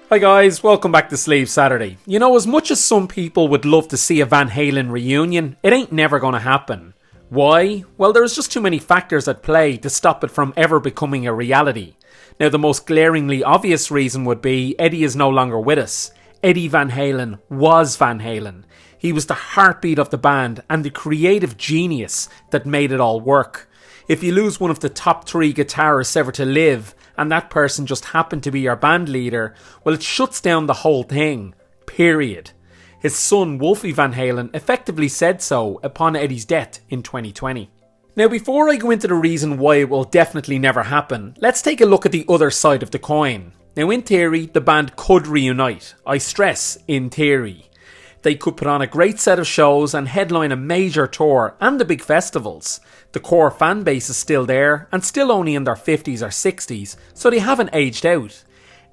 Hi guys, welcome back to Sleeve Saturday. You know, as much as some people would love to see a Van Halen reunion, it ain't never gonna happen. Why? Well, there's just too many factors at play to stop it from ever becoming a reality. Now, the most glaringly obvious reason would be Eddie is no longer with us. Eddie Van Halen was Van Halen. He was the heartbeat of the band and the creative genius that made it all work. If you lose one of the top 3 guitarists ever to live, and that person just happened to be your band leader, well, it shuts down the whole thing. Period. His son, Wolfie Van Halen, effectively said so upon Eddie's death in 2020. Now, before I go into the reason why it will definitely never happen, let's take a look at the other side of the coin. Now, in theory, the band could reunite. I stress, in theory. They could put on a great set of shows and headline a major tour and the big festivals. The core fan base is still there and still only in their 50s or 60s, so they haven't aged out.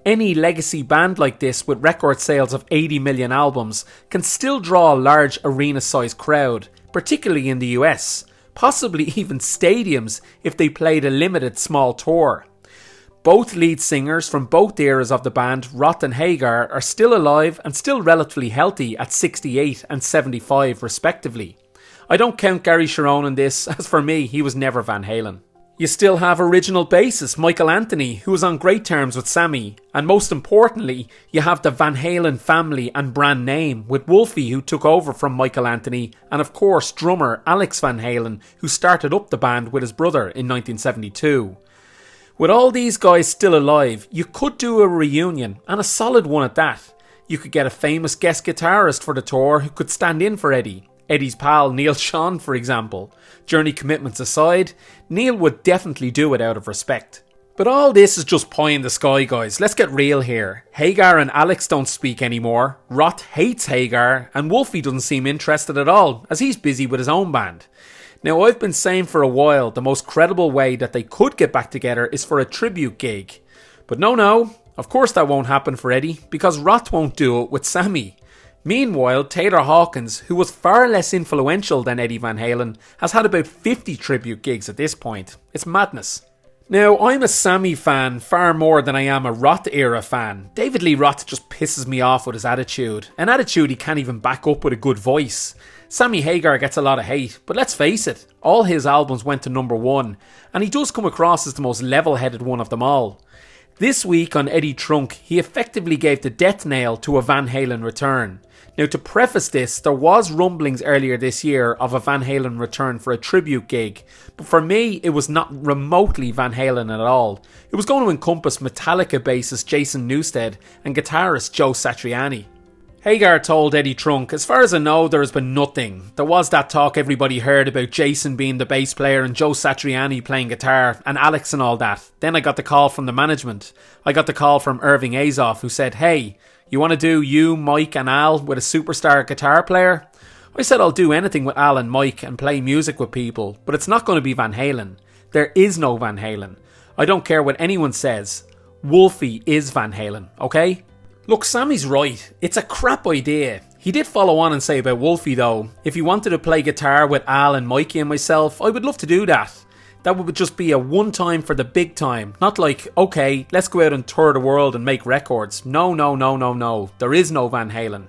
Any legacy band like this with record sales of 80 million albums can still draw a large arena-sized crowd, particularly in the US, possibly even stadiums if they played a limited small tour. Both lead singers from both eras of the band, Roth and Hagar, are still alive and still relatively healthy at 68 and 75 respectively. I don't count Gary Cherone in this, as for me, he was never Van Halen. You still have original bassist Michael Anthony, who was on great terms with Sammy, and most importantly, you have the Van Halen family and brand name, with Wolfie, who took over from Michael Anthony, and of course drummer Alex Van Halen, who started up the band with his brother in 1972. With all these guys still alive, you could do a reunion, and a solid one at that. You could get a famous guest guitarist for the tour who could stand in for Eddie. Eddie's pal Neil Schon, for example. Journey commitments aside, Neil would definitely do it out of respect. But all this is just pie in the sky, guys. Let's get real here. Hagar and Alex don't speak anymore. Roth hates Hagar, and Wolfie doesn't seem interested at all, as he's busy with his own band. Now, I've been saying for a while the most credible way that they could get back together is for a tribute gig. But no, of course that won't happen for Eddie, because Roth won't do it with Sammy. Meanwhile, Taylor Hawkins, who was far less influential than Eddie Van Halen, has had about 50 tribute gigs at this point. It's madness. Now, I'm a Sammy fan far more than I am a Roth era fan. David Lee Roth just pisses me off with his attitude. An attitude he can't even back up with a good voice. Sammy Hagar gets a lot of hate, but let's face it, all his albums went to number 1, and he does come across as the most level-headed one of them all. This week on Eddie Trunk, he effectively gave the death nail to a Van Halen return. Now, to preface this, there was rumblings earlier this year of a Van Halen return for a tribute gig, but for me, it was not remotely Van Halen at all. It was going to encompass Metallica bassist Jason Newsted and guitarist Joe Satriani. Hagar told Eddie Trunk, "As far as I know, there has been nothing. There was that talk everybody heard about Jason being the bass player and Joe Satriani playing guitar, and Alex and all that. Then I got the call from the management. I got the call from Irving Azoff, who said, 'Hey, you want to do you, Mike and Al with a superstar guitar player?' I said I'll do anything with Al and Mike and play music with people, but it's not going to be Van Halen. There is no Van Halen. I don't care what anyone says. Wolfie is Van Halen, okay?" Look, Sammy's right. It's a crap idea. He did follow on and say about Wolfie though, "If you wanted to play guitar with Al and Mikey and myself, I would love to do that. That would just be a one time for the big time. Not like, okay, let's go out and tour the world and make records. No. There is no Van Halen."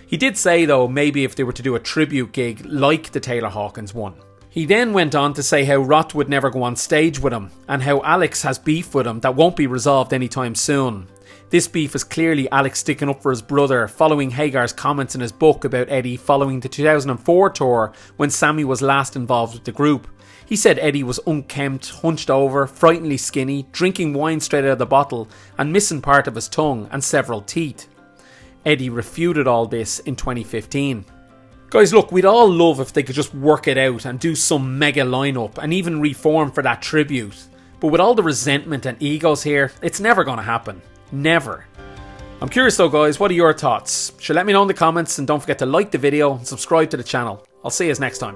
He did say though, maybe if they were to do a tribute gig like the Taylor Hawkins one. He then went on to say how Roth would never go on stage with him, and how Alex has beef with him that won't be resolved anytime soon. This beef is clearly Alex sticking up for his brother, following Hagar's comments in his book about Eddie following the 2004 tour when Sammy was last involved with the group. He said Eddie was unkempt, hunched over, frighteningly skinny, drinking wine straight out of the bottle, and missing part of his tongue and several teeth. Eddie refuted all this in 2015. Guys, look, we'd all love if they could just work it out and do some mega lineup and even reform for that tribute. But with all the resentment and egos here, it's never going to happen. Never. I'm curious though, guys, what are your thoughts? Let me know in the comments, and don't forget to like the video and subscribe to the channel. I'll see you next time.